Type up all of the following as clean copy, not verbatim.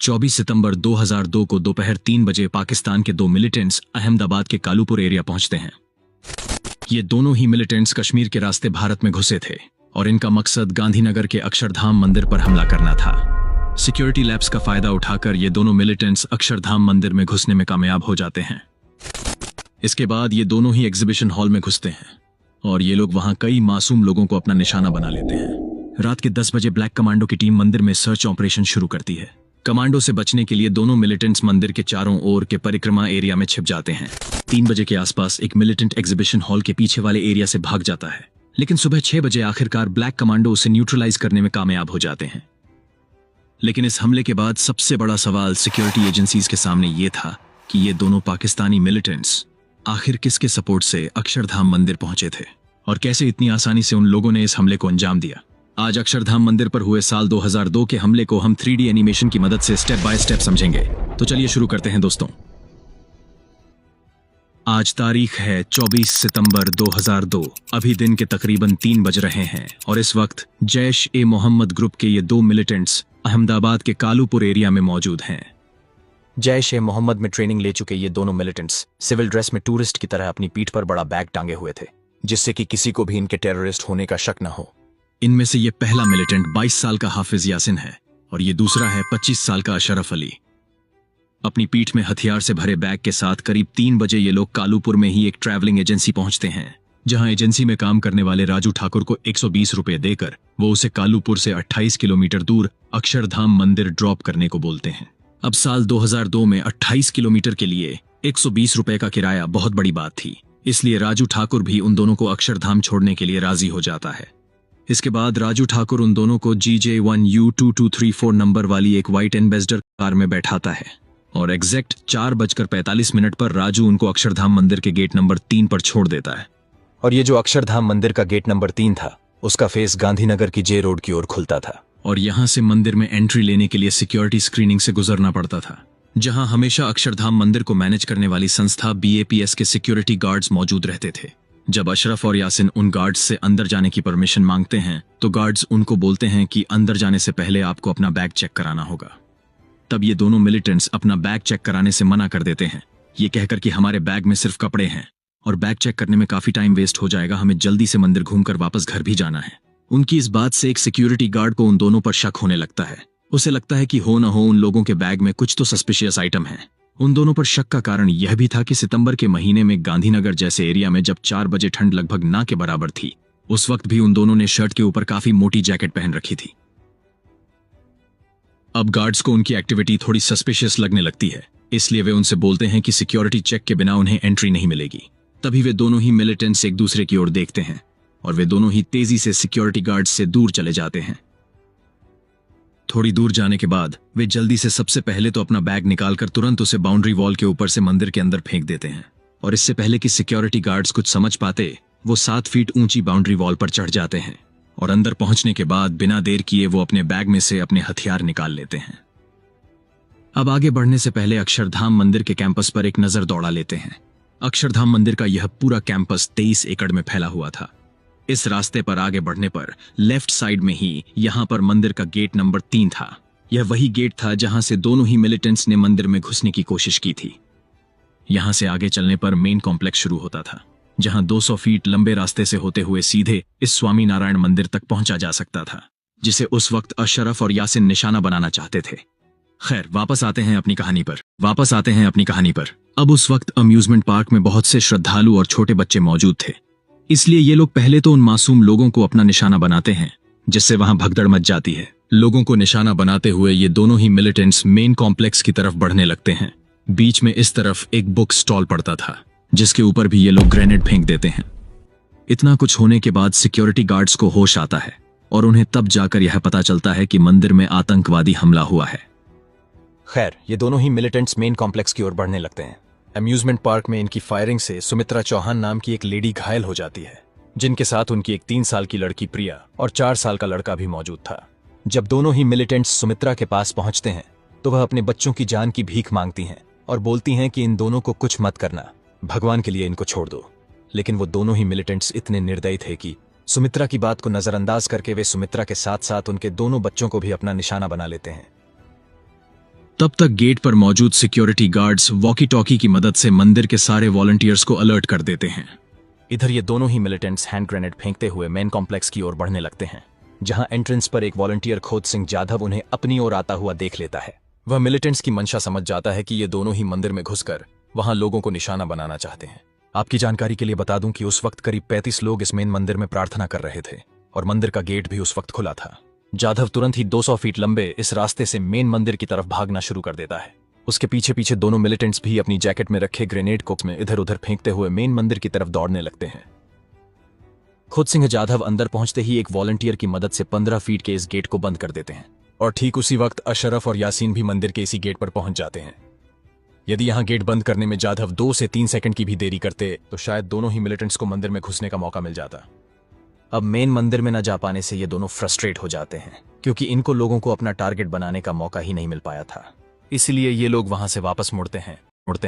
24 सितंबर 2002 को दोपहर 3 बजे पाकिस्तान के दो मिलिटेंट्स अहमदाबाद के कालूपुर एरिया पहुंचते हैं। ये दोनों ही मिलिटेंट्स कश्मीर के रास्ते भारत में घुसे थे और इनका मकसद गांधीनगर के अक्षरधाम मंदिर पर हमला करना था। सिक्योरिटी लैप्स का फायदा उठाकर ये दोनों मिलिटेंट्स अक्षरधाम मंदिर में घुसने में कामयाब हो जाते हैं। इसके बाद ये दोनों ही एग्जीबिशन हॉल में घुसते हैं और ये लोग वहां कई मासूम लोगों को अपना निशाना बना लेते हैं। रात के 10 बजे ब्लैक कमांडो की टीम मंदिर में सर्च ऑपरेशन शुरू करती है। कमांडो से बचने के लिए दोनों मिलिटेंट्स मंदिर के चारों ओर के परिक्रमा एरिया में छिप जाते हैं। 3 बजे के आसपास एक मिलिटेंट एग्जीबिशन हॉल के पीछे वाले एरिया से भाग जाता है, लेकिन सुबह 6 बजे आखिरकार ब्लैक कमांडो उसे न्यूट्रलाइज करने में कामयाब हो जाते हैं। लेकिन इस हमले के बाद सबसे बड़ा सवाल सिक्योरिटी एजेंसीज के सामने ये था कि ये दोनों पाकिस्तानी मिलिटेंट्स आखिर किसके सपोर्ट से अक्षरधाम मंदिर पहुंचे थे और कैसे इतनी आसानी से उन लोगों ने इस हमले को अंजाम दिया। आज अक्षरधाम मंदिर पर हुए साल 2002 के हमले को हम 3D एनिमेशन की मदद से स्टेप बाय स्टेप समझेंगे। तो चलिए शुरू करते हैं दोस्तों। आज तारीख है 24 सितंबर 2002। अभी दिन के तकरीबन 3 बज रहे हैं और इस वक्त जैश-ए-मोहम्मद ग्रुप के ये दो मिलिटेंट्स अहमदाबाद के कालूपुर एरिया में मौजूद हैं। जैश-ए-मोहम्मद में ट्रेनिंग ले चुके ये दोनों मिलिटेंट्स सिविल ड्रेस में टूरिस्ट की तरह अपनी पीठ पर बड़ा बैग टांगे हुए थे, जिससे कि किसी को भी इनके टेररिस्ट होने का शक न हो। इनमें से ये पहला मिलिटेंट 22 साल का हाफिज यासिन है और ये दूसरा है 25 साल का अशरफ अली। अपनी पीठ में हथियार से भरे बैग के साथ करीब 3 बजे ये लोग कालूपुर में ही एक ट्रैवलिंग एजेंसी पहुंचते हैं, जहां एजेंसी में काम करने वाले राजू ठाकुर को 120 रुपए देकर वो उसे कालूपुर से 28 किलोमीटर दूर अक्षरधाम मंदिर ड्रॉप करने को बोलते हैं। अब साल 2002 में 28 किलोमीटर के लिए 120 रुपए का किराया बहुत बड़ी बात थी, इसलिए राजू ठाकुर भी उन दोनों को अक्षरधाम छोड़ने के लिए राजी हो जाता है। इसके बाद राजू ठाकुर उन दोनों को GJ1U2234 नंबर वाली एक व्हाइट एम्बेसडर कार में बैठाता है और एग्जैक्ट 4:45 पर राजू उनको अक्षरधाम मंदिर के गेट नंबर 3 पर छोड़ देता है। और ये जो अक्षरधाम मंदिर का गेट नंबर 3 था, उसका फेस गांधीनगर की जे रोड की ओर खुलता था और यहां से मंदिर में एंट्री लेने के लिए सिक्योरिटी स्क्रीनिंग से गुजरना पड़ता था, जहां हमेशा अक्षरधाम मंदिर को मैनेज करने वाली संस्था BAPS के सिक्योरिटी गार्ड्स मौजूद रहते थे। जब अशरफ और यासिन उन गार्ड्स से अंदर जाने की परमिशन मांगते हैं तो गार्ड्स उनको बोलते हैं कि अंदर जाने से पहले आपको अपना बैग चेक कराना होगा। तब ये दोनों मिलिटेंट्स अपना बैग चेक कराने से मना कर देते हैं, ये कहकर कि हमारे बैग में सिर्फ कपड़े हैं और बैग चेक करने में काफी टाइम वेस्ट हो जाएगा, हमें जल्दी से मंदिर घूमकर वापस घर भी जाना है। उनकी इस बात से एक सिक्योरिटी गार्ड को उन दोनों पर शक होने लगता है। उसे लगता है कि हो न हो उन लोगों के बैग में कुछ तो सस्पिशियस आइटम है। उन दोनों पर शक का कारण यह भी था कि सितंबर के महीने में गांधीनगर जैसे एरिया में जब 4 बजे ठंड लगभग ना के बराबर थी, उस वक्त भी उन दोनों ने शर्ट के ऊपर काफी मोटी जैकेट पहन रखी थी। अब गार्ड्स को उनकी एक्टिविटी थोड़ी सस्पिशियस लगने लगती है, इसलिए वे उनसे बोलते हैं कि सिक्योरिटी चेक के बिना उन्हें एंट्री नहीं मिलेगी। तभी वे दोनों ही मिलिटेंट्स एक दूसरे की ओर देखते हैं और वे दोनों ही तेजी से सिक्योरिटी गार्ड्स से दूर चले जाते हैं। थोड़ी दूर जाने के बाद वे जल्दी से सबसे पहले तो अपना बैग निकालकर तुरंत उसे बाउंड्री वॉल के ऊपर से मंदिर के अंदर फेंक देते हैं और इससे पहले कि सिक्योरिटी गार्ड्स कुछ समझ पाते, वो 7 फीट ऊंची बाउंड्री वॉल पर चढ़ जाते हैं और अंदर पहुंचने के बाद बिना देर किए वो अपने बैग में से अपने हथियार निकाल लेते हैं। अब आगे बढ़ने से पहले अक्षरधाम मंदिर के कैंपस पर एक नजर दौड़ा लेते हैं। अक्षरधाम मंदिर का यह पूरा कैंपस 23 एकड़ में फैला हुआ था। इस रास्ते पर आगे बढ़ने पर लेफ्ट साइड में ही यहां पर मंदिर का गेट नंबर 3 था। यह वही गेट था जहां से दोनों ही मिलिटेंट्स ने मंदिर में घुसने की कोशिश की थी। यहां से आगे चलने पर मेन कॉम्प्लेक्स शुरू होता था, जहां 200 फीट लंबे रास्ते से होते हुए सीधे इस स्वामी नारायण मंदिर तक पहुंचा जा सकता था, जिसे उस वक्त अशरफ और यासिन निशाना बनाना चाहते थे। खैर, वापस आते हैं अपनी कहानी पर। अब उस वक्त अम्यूजमेंट पार्क में बहुत से श्रद्धालु और छोटे बच्चे मौजूद थे, इसलिए ये लोग पहले तो उन मासूम लोगों को अपना निशाना बनाते हैं, जिससे वहां भगदड़ मच जाती है। लोगों को निशाना बनाते हुए ये दोनों ही मिलिटेंट्स मेन कॉम्प्लेक्स की तरफ बढ़ने लगते हैं। बीच में इस तरफ एक बुक स्टॉल पड़ता था, जिसके ऊपर भी ये लोग ग्रेनेड फेंक देते हैं। इतना कुछ होने के बाद सिक्योरिटी गार्ड्स को होश आता है और उन्हें तब जाकर यह पता चलता है कि मंदिर में आतंकवादी हमला हुआ है। खैर, ये दोनों ही मिलिटेंट्स मेन कॉम्प्लेक्स की ओर बढ़ने लगते हैं। अम्यूजमेंट पार्क में इनकी फायरिंग से सुमित्रा चौहान नाम की एक लेडी घायल हो जाती है, जिनके साथ उनकी एक 3 साल की लड़की प्रिया और 4 साल का लड़का भी मौजूद था। जब दोनों ही मिलिटेंट्स सुमित्रा के पास पहुंचते हैं तो वह अपने बच्चों की जान की भीख मांगती हैं और बोलती हैं कि इन दोनों को कुछ मत करना, भगवान के लिए इनको छोड़ दो। लेकिन वो दोनों ही मिलिटेंट्स इतने निर्दयी थे कि सुमित्रा की बात को नजरअंदाज करके वे सुमित्रा के साथ साथ उनके दोनों बच्चों को भी अपना निशाना बना लेते हैं। तब तक गेट पर मौजूद सिक्योरिटी गार्ड्स वॉकी टॉकी की मदद से मंदिर के सारे वॉलंटियर्स को अलर्ट कर देते हैं। इधर ये दोनों ही मिलिटेंट्स हैंड ग्रेनेड फेंकते हुए मेन कॉम्प्लेक्स की ओर बढ़ने लगते हैं, जहां एंट्रेंस पर एक वॉलंटियर खोद सिंह जाधव उन्हें अपनी ओर आता हुआ देख लेता है। वह मिलिटेंट्स की मंशा समझ जाता है कि ये दोनों ही मंदिर में घुसकर वहां लोगों को निशाना बनाना चाहते हैं। आपकी जानकारी के लिए बता दूं कि उस वक्त करीब 35 लोग इस मेन मंदिर में प्रार्थना कर रहे थे और मंदिर का गेट भी उस वक्त खुला था। जाधव तुरंत ही 200 फीट लंबे इस रास्ते से मेन मंदिर की तरफ भागना शुरू कर देता है। उसके पीछे पीछे दोनों मिलिटेंट्स भी अपनी जैकेट में रखे ग्रेनेड को में इधर उधर फेंकते हुए मेन मंदिर की तरफ दौड़ने लगते हैं। खुद सिंह जाधव अंदर पहुंचते ही एक वॉलंटियर की मदद से 15 फीट के इस गेट को बंद कर देते हैं और ठीक उसी वक्त अशरफ और यासीन भी मंदिर के इसी गेट पर पहुंच जाते हैं। यदि यहां गेट बंद करने में जाधव 2 से 3 सेकंड की भी देरी करते तो शायद दोनों ही मिलिटेंट्स को मंदिर में घुसने का मौका मिल जाता। अब मेन मंदिर में न जा पाने से ये दोनों फ्रस्ट्रेट हो जाते हैं, क्योंकि इनको लोगों को अपना टारगेट बनाने का मौका ही नहीं मिल पाया था। इसलिए ये लोग वहां से वापस मुड़ते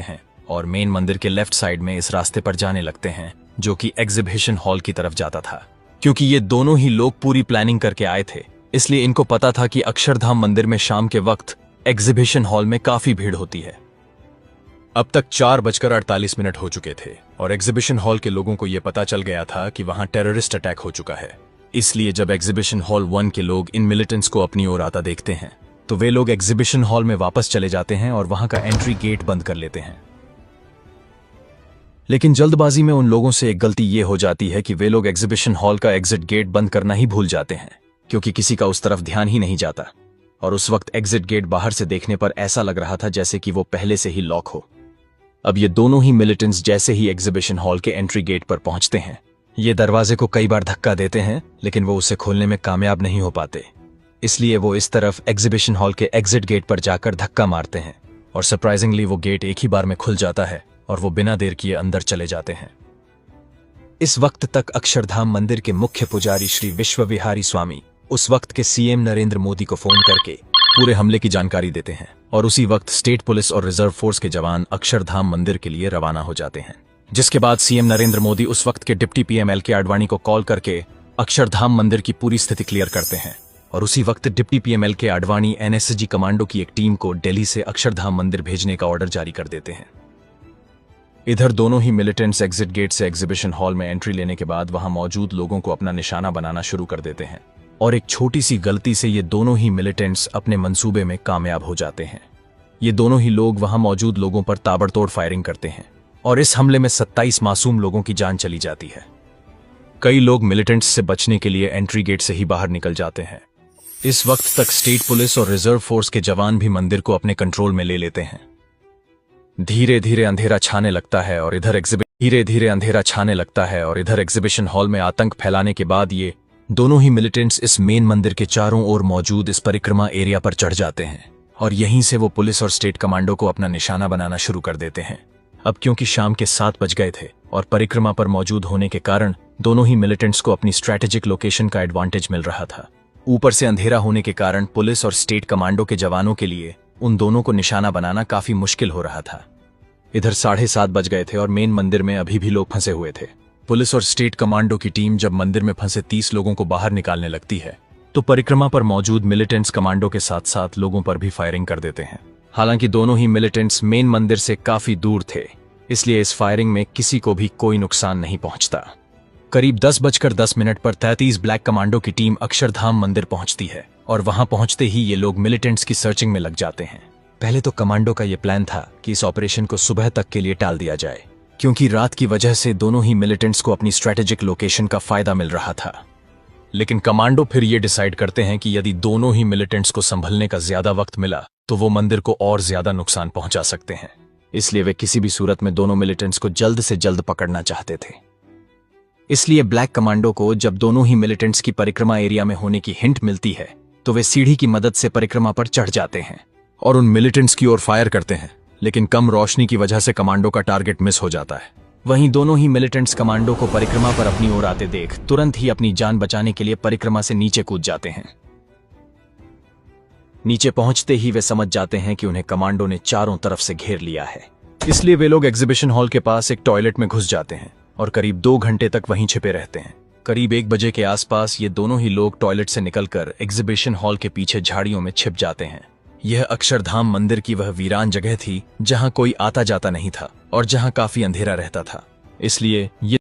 हैं और मेन मंदिर के लेफ्ट साइड में इस रास्ते पर जाने लगते हैं जो कि एग्जीबिशन हॉल की तरफ जाता था। क्योंकि ये दोनों ही लोग पूरी प्लानिंग करके आए थे, इसलिए इनको पता था कि अक्षरधाम मंदिर में शाम के वक्त एग्जीबिशन हॉल में काफी भीड़ होती है। अब तक 4:48 हो चुके थे और एग्जीबिशन हॉल के लोगों को यह पता चल गया था कि वहां टेररिस्ट अटैक हो चुका है। इसलिए जब एग्जीबिशन हॉल 1 के लोग इन मिलिटेंट्स को अपनी ओर आता देखते हैं तो वे लोग एग्जीबिशन हॉल में वापस चले जाते हैं और वहां का एंट्री गेट बंद कर लेते हैं। लेकिन जल्दबाजी में उन लोगों से एक गलती ये हो जाती है कि वे लोग एग्जीबिशन हॉल का एग्जिट गेट बंद करना ही भूल जाते हैं, क्योंकि किसी का उस तरफ ध्यान ही नहीं जाता और उस वक्त एग्जिट गेट बाहर से देखने पर ऐसा लग रहा था जैसे कि वो पहले से ही लॉक हो। अब ये दोनों ही मिलिटेंट्स जैसे ही एग्जीबिशन हॉल के एंट्री गेट पर पहुंचते हैं, ये दरवाजे को कई बार धक्का देते हैं, लेकिन वो उसे खोलने में कामयाब नहीं हो पाते। इसलिए वो इस तरफ एग्जीबिशन हॉल के एग्जिट गेट पर जाकर धक्का मारते हैं और सरप्राइजिंगली वो गेट एक ही बार में खुल जाता है और वो बिना देर किए अंदर चले जाते हैं। इस वक्त तक अक्षरधाम मंदिर के मुख्य पुजारी श्री विश्वविहारी स्वामी उस वक्त के सीएम नरेंद्र मोदी को फोन करके पूरे हमले की जानकारी देते हैं और उसी वक्त स्टेट पुलिस और रिजर्व फोर्स के जवान अक्षरधाम मंदिर के लिए रवाना हो जाते हैं। जिसके बाद सीएम नरेंद्र मोदी उस वक्त के डिप्टी पीएम एल.के. आडवाणी को कॉल करके अक्षरधाम मंदिर की पूरी स्थिति क्लियर करते हैं और उसी वक्त deputy PM LK. Advani NSG commando की एक टीम को दिल्ली से अक्षरधाम मंदिर भेजने का ऑर्डर जारी कर देते हैं। इधर दोनों ही मिलिटेंट्स एग्जिट गेट से एग्जीबिशन हॉल में एंट्री लेने के बाद वहां मौजूद लोगों को अपना निशाना बनाना शुरू कर देते हैं और एक छोटी सी गलती से ये दोनों ही मिलिटेंट्स अपने मंसूबे में कामयाब हो जाते हैं। ये दोनों ही लोग वहां मौजूद लोगों पर ताबड़तोड़ फायरिंग करते हैं और इस हमले में 27 मासूम लोगों की जान चली जाती है। कई लोग मिलिटेंट्स से बचने के लिए एंट्री गेट से ही बाहर निकल जाते हैं। इस वक्त तक स्टेट पुलिस और रिजर्व फोर्स के जवान भी मंदिर को अपने कंट्रोल में ले लेते हैं। धीरे धीरे अंधेरा छाने लगता है और इधर एग्जीबिशन हॉल में आतंक फैलाने के बाद ये दोनों ही मिलिटेंट्स इस मेन मंदिर के चारों ओर मौजूद इस परिक्रमा एरिया पर चढ़ जाते हैं और यहीं से वो पुलिस और स्टेट कमांडो को अपना निशाना बनाना शुरू कर देते हैं। अब क्योंकि शाम के 7 बज गए थे और परिक्रमा पर मौजूद होने के कारण दोनों ही मिलिटेंट्स को अपनी स्ट्रैटेजिक लोकेशन का एडवांटेज मिल रहा था। ऊपर से अंधेरा होने के कारण पुलिस और स्टेट कमांडो के जवानों के लिए उन दोनों को निशाना बनाना काफी मुश्किल हो रहा था। इधर 7:30 बज गए थे और मेन मंदिर में अभी भी लोग फंसे हुए थे। पुलिस और स्टेट कमांडो की टीम जब मंदिर में फंसे 30 लोगों को बाहर निकालने लगती है तो परिक्रमा पर मौजूद मिलिटेंट्स कमांडो के साथ साथ लोगों पर भी फायरिंग कर देते हैं। हालांकि दोनों ही मिलिटेंट्स मेन मंदिर से काफी दूर थे, इसलिए इस फायरिंग में किसी को भी कोई नुकसान नहीं पहुंचता। करीब 10:10 पर 33 ब्लैक कमांडो की टीम अक्षरधाम मंदिर पहुंचती है और वहां पहुंचते ही ये लोग मिलिटेंट्स की सर्चिंग में लग जाते हैं। पहले तो कमांडो का यह प्लान था कि इस ऑपरेशन को सुबह तक के लिए टाल दिया जाए, क्योंकि रात की वजह से दोनों ही मिलिटेंट्स को अपनी स्ट्रैटेजिक लोकेशन का फायदा मिल रहा था। लेकिन कमांडो फिर ये डिसाइड करते हैं कि यदि दोनों ही मिलिटेंट्स को संभलने का ज्यादा वक्त मिला तो वो मंदिर को और ज्यादा नुकसान पहुंचा सकते हैं। इसलिए वे किसी भी सूरत में दोनों मिलिटेंट्स को जल्द से जल्द पकड़ना चाहते थे। इसलिए ब्लैक कमांडो को जब दोनों ही मिलिटेंट्स की परिक्रमा एरिया में होने की हिंट मिलती है तो वे सीढ़ी की मदद से परिक्रमा पर चढ़ जाते हैं और उन मिलिटेंट्स की ओर फायर करते हैं, लेकिन कम रोशनी की वजह से कमांडो का टारगेट मिस हो जाता है। वहीं दोनों ही मिलिटेंट्स कमांडो को परिक्रमा पर अपनी ओर आते देख तुरंत ही अपनी जान बचाने के लिए परिक्रमा से नीचे कूद जाते हैं। नीचे पहुंचते ही वे समझ जाते हैं कि उन्हें कमांडो ने चारों तरफ से घेर लिया है। इसलिए वे लोग एग्जीबिशन हॉल के पास एक टॉयलेट में घुस जाते हैं और करीब 2 घंटे तक वहीं छिपे रहते हैं। करीब 1 बजे के आसपास ये दोनों ही लोग टॉयलेट से निकलकर एग्जीबिशन हॉल के पीछे झाड़ियों में छिप जाते हैं। यह अक्षरधाम मंदिर की वह वीरान जगह थी जहां कोई आता जाता नहीं था और जहां काफी अंधेरा रहता था। इसलिए ये